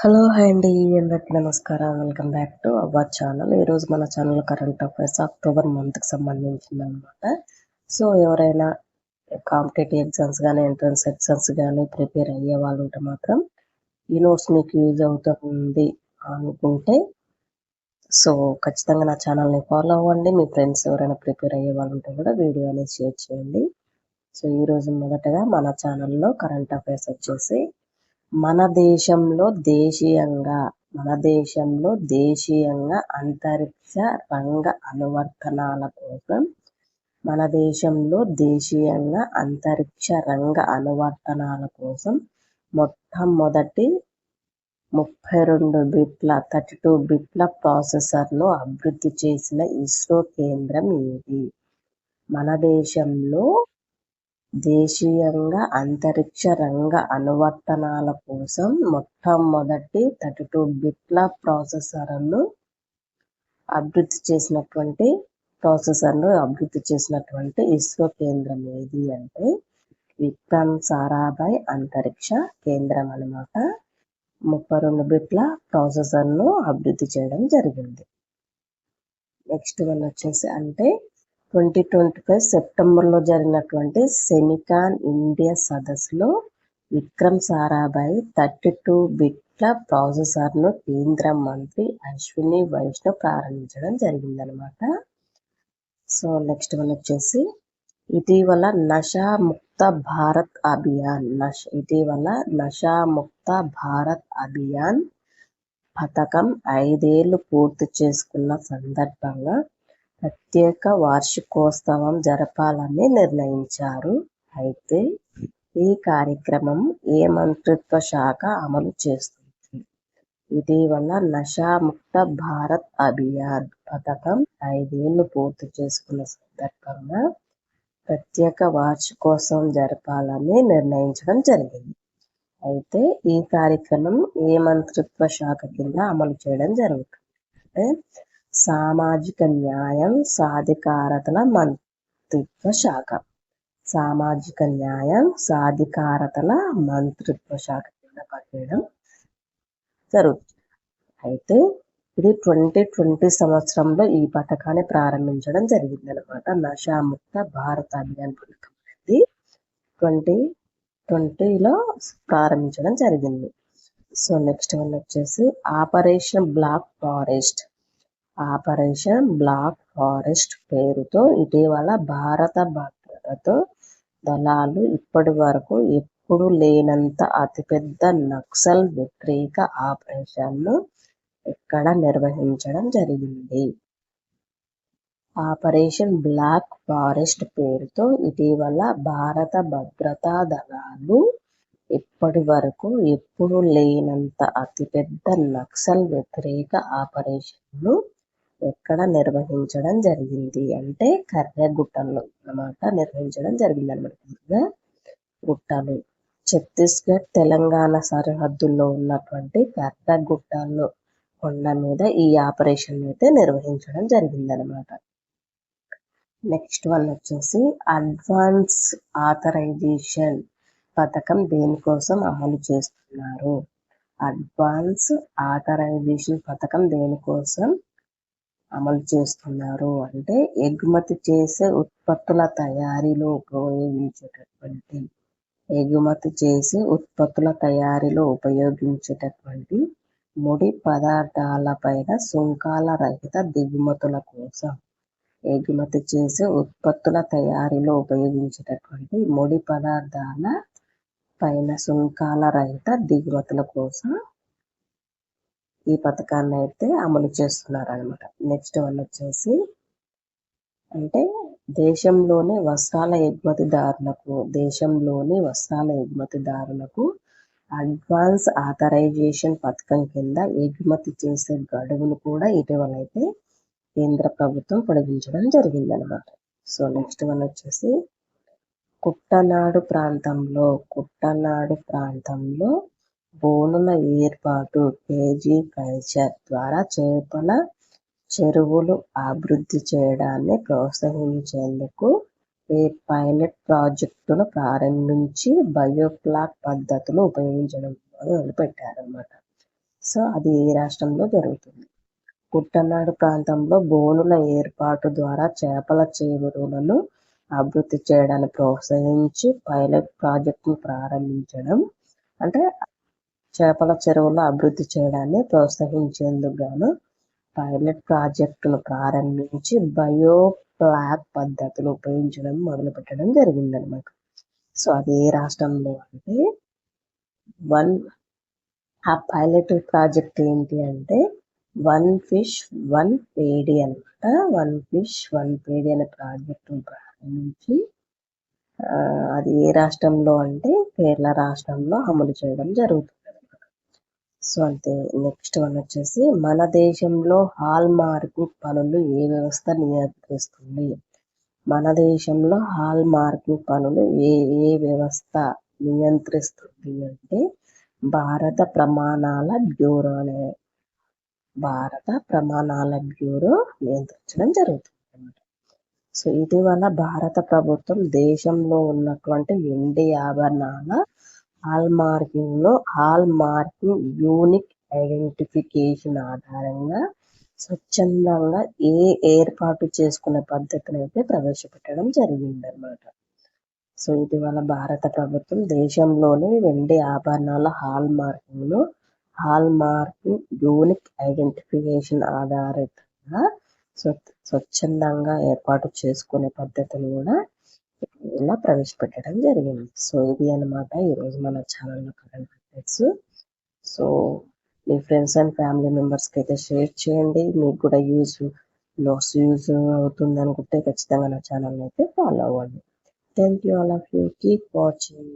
Hello hi అండి, అందరికీ నమస్కారం. Welcome back to our channel. ఈరోజు మన ఛానల్ కరెంట్ అఫైర్స్ అక్టోబర్ మంత్కి సంబంధించింది అనమాట. సో ఎవరైనా కాంపిటేటివ్ ఎగ్జామ్స్ కానీ ఎంట్రన్స్ ఎగ్జామ్స్ కానీ ప్రిపేర్ అయ్యే వాళ్ళు ఉంటే మాత్రం ఈ నోట్స్ మీకు యూజ్ అవుతుంది అనుకుంటే సో ఖచ్చితంగా నా ఛానల్ని ఫాలో అవ్వండి. మీ ఫ్రెండ్స్ ఎవరైనా ప్రిపేర్ అయ్యే వాళ్ళు ఉంటే కూడా వీడియో అనేది షేర్ చేయండి. సో ఈరోజు మొదటగా మన ఛానల్లో కరెంట్ అఫైర్స్ వచ్చేసి మన దేశంలో దేశీయంగా అంతరిక్ష రంగ అనువర్తనాల కోసం మొట్టమొదటి 32 బిట్ల ప్రాసెసర్ను అభివృద్ధి చేసిన ఇస్రో కేంద్రం ఏది? మన దేశంలో దేశీయంగా అంతరిక్ష రంగ అనువర్తనాల కోసం మొట్టమొదటి 32 బిట్ల ప్రాసెసర్ను అభివృద్ధి చేసినటువంటి ఇస్రో కేంద్రం ఏది అంటే విక్రమ్ సారాభాయ్ అంతరిక్ష కేంద్రం అన్నమాట. 32 బిట్ల ప్రాసెసర్ను అభివృద్ధి చేయడం జరిగింది. నెక్స్ట్ వన్ వచ్చేసి అంటే 2025 సెప్టెంబర్లో జరిగినటువంటి సెమికాన్ ఇండియా సదస్సులో విక్రమ్ సారాభాయ్ 32 బిట్ల ప్రాసెసర్ను కేంద్ర మంత్రి అశ్విని వైష్ణవ్ ప్రారంభించడం జరిగిందనమాట. సో నెక్స్ట్ వన్ వచ్చేసి ఇటీవల నషా ముక్త భారత్ అభియాన్ పథకం 5 ఏళ్లు పూర్తి చేసుకున్న సందర్భంగా ప్రత్యేక వార్షికోత్సవం జరపాలని నిర్ణయించారు. అయితే ఈ కార్యక్రమం ఏ మంత్రిత్వ శాఖ అమలు చేస్తుంది? ఇటీవల నషాముక్త భారత్ అభియాన్ పథకం 5 ఏళ్లు పూర్తి చేసుకున్న సందర్భంగా ప్రత్యేక వార్షికోత్సవం జరపాలని నిర్ణయించడం జరిగింది. అయితే ఈ కార్యక్రమం ఏ మంత్రిత్వ శాఖ కింద అమలు చేయడం జరుగుతుంది అంటే సామాజిక న్యాయం సాధికారతల మంత్రిత్వ శాఖ కింద పనిచేయడం జరుగుతుంది. అయితే ఇది 2020 సంవత్సరంలో ఈ పథకాన్ని ప్రారంభించడం జరిగింది అనమాట. నషాముక్త భారత్ అభియాన్ పథకం అనేది 2020లో ప్రారంభించడం జరిగింది. సో నెక్స్ట్ వన్ వచ్చేసి ఆపరేషన్ బ్లాక్ ఫారెస్ట్ పేరుతో ఇటీవల భారత భద్రతా దళాలు ఇప్పటి వరకు ఎప్పుడు లేనంత అతిపెద్ద నక్సల్ వ్యతిరేక ఆపరేషన్ను ఎక్కడ నిర్వహించడం జరిగింది? ఆపరేషన్ బ్లాక్ ఫారెస్ట్ పేరుతో ఇటీవల భారత భద్రతా దళాలు ఇప్పటి వరకు ఎప్పుడు లేనంత అతిపెద్ద నక్సల్ వ్యతిరేక ఆపరేషన్ను ఎక్కడ నిర్వహించడం జరిగింది అంటే కర్రెగుట్టలో అన్నమాట నిర్వహించడం జరిగింది అనమాట. గుట్టలు ఛత్తీస్గఢ్ తెలంగాణ సరిహద్దుల్లో ఉన్నటువంటి కర్రెగుట్టలో కొండ మీద ఈ ఆపరేషన్ అయితే నిర్వహించడం జరిగిందనమాట. నెక్స్ట్ వన్ వచ్చేసి అడ్వాన్స్ ఆథరైజేషన్ పథకం దేనికోసం అమలు చేస్తున్నారు? అడ్వాన్స్ ఆథరైజేషన్ పథకం దేనికోసం అమలు చేస్తున్నారు అంటే ఎగుమతి చేసే ఉత్పత్తుల తయారీలో ఉపయోగించేటటువంటి ముడి పదార్థాలపైన సుంకాల రహిత దిగుమతుల కోసం ఈ పథకాన్ని అయితే అమలు చేస్తున్నారనమాట. నెక్స్ట్ వన్ వచ్చేసి అంటే దేశంలోని వస్త్రాల ఎగుమతిదారులకు అడ్వాన్స్ ఆథరైజేషన్ పథకం కింద ఎగుమతి చేసే గడువును కూడా ఇటీవల అయితే కేంద్ర ప్రభుత్వం పొడిగించడం జరిగిందనమాట. సో నెక్స్ట్ వన్ వచ్చేసి కుట్టనాడు ప్రాంతంలో బోనుల ఏర్పాటు కేజీ కల్చర్ ద్వారా చేపల చెరువులు అభివృద్ధి చేయడాన్ని ప్రోత్సహించేందుకు ఈ పైలట్ ప్రాజెక్టును ప్రారంభించి బయోఫ్లాక్ పద్ధతులు ఉపయోగించడం మొదలుపెట్టారన్నమాట. సో అది ఏ రాష్ట్రంలో జరుగుతుంది? కుట్టనాడు ప్రాంతంలో బోనుల ఏర్పాటు ద్వారా చేపల చెరువులను అభివృద్ధి చేయడాన్ని ప్రోత్సహించి పైలట్ ప్రాజెక్టును ప్రారంభించడం. అంటే చేపల చెరువుల అభివృద్ధి చేయడాన్ని ప్రోత్సహించేందుకు గాను పైలట్ ప్రాజెక్టును ప్రారంభించి బయోఫ్లాగ్ పద్ధతులు ఉపయోగించడం మొదలుపెట్టడం జరిగిందనమాట. సో అది ఏ రాష్ట్రంలో అంటే ఆ పైలట్ ప్రాజెక్ట్ ఏంటి అంటే వన్ ఫిష్ వన్ పేడి అనమాట. వన్ ఫిష్ వన్ పేడి అనే ప్రాజెక్టును ప్రారంభించి అది ఏ రాష్ట్రంలో అంటే కేరళ రాష్ట్రంలో అమలు చేయడం జరుగుతుంది. సో అంతే. నెక్స్ట్ వన్ వచ్చేసి మన దేశంలో హాల్ మార్కింగ్ పనులు ఏ వ్యవస్థ నియంత్రిస్తుంది? మన దేశంలో హాల్ మార్కింగ్ పనులు ఏ వ్యవస్థ నియంత్రిస్తుంది అంటే భారత ప్రమాణాల బ్యూరో నియంత్రించడం జరుగుతుంది అన్నమాట. సో ఇటీవల భారత ప్రభుత్వం దేశంలో ఉన్నటువంటి వెండి ఆభరణాల హాల్ మార్కింగ్ యూనిక్ ఐడెంటిఫికేషన్ ఆధారంగా స్వచ్ఛందంగా ఏర్పాటు చేసుకునే పద్ధతిని అయితే ప్రవేశపెట్టడం జరిగిందనమాట. సో ఇటీవల భారత ప్రభుత్వం దేశంలోని వెండి ఆభరణాల హాల్ మార్కింగ్ యూనిక్ ఐడెంటిఫికేషన్ ఆధారితంగా స్వచ్ఛందంగా ఏర్పాటు చేసుకునే పద్ధతిని కూడా ఇలా ప్రవేశపెట్టడం జరిగింది. సో ఇది అనమాట ఈరోజు మన ఛానల్లో current updates. So me friends and family మెంబర్స్కి అయితే షేర్ చేయండి. మీకు కూడా యూజ్ అవుతుంది అనుకుంటే ఖచ్చితంగా నా ఛానల్ అయితే ఫాలో అవ్వండి. Thank you all of you. Keep watching.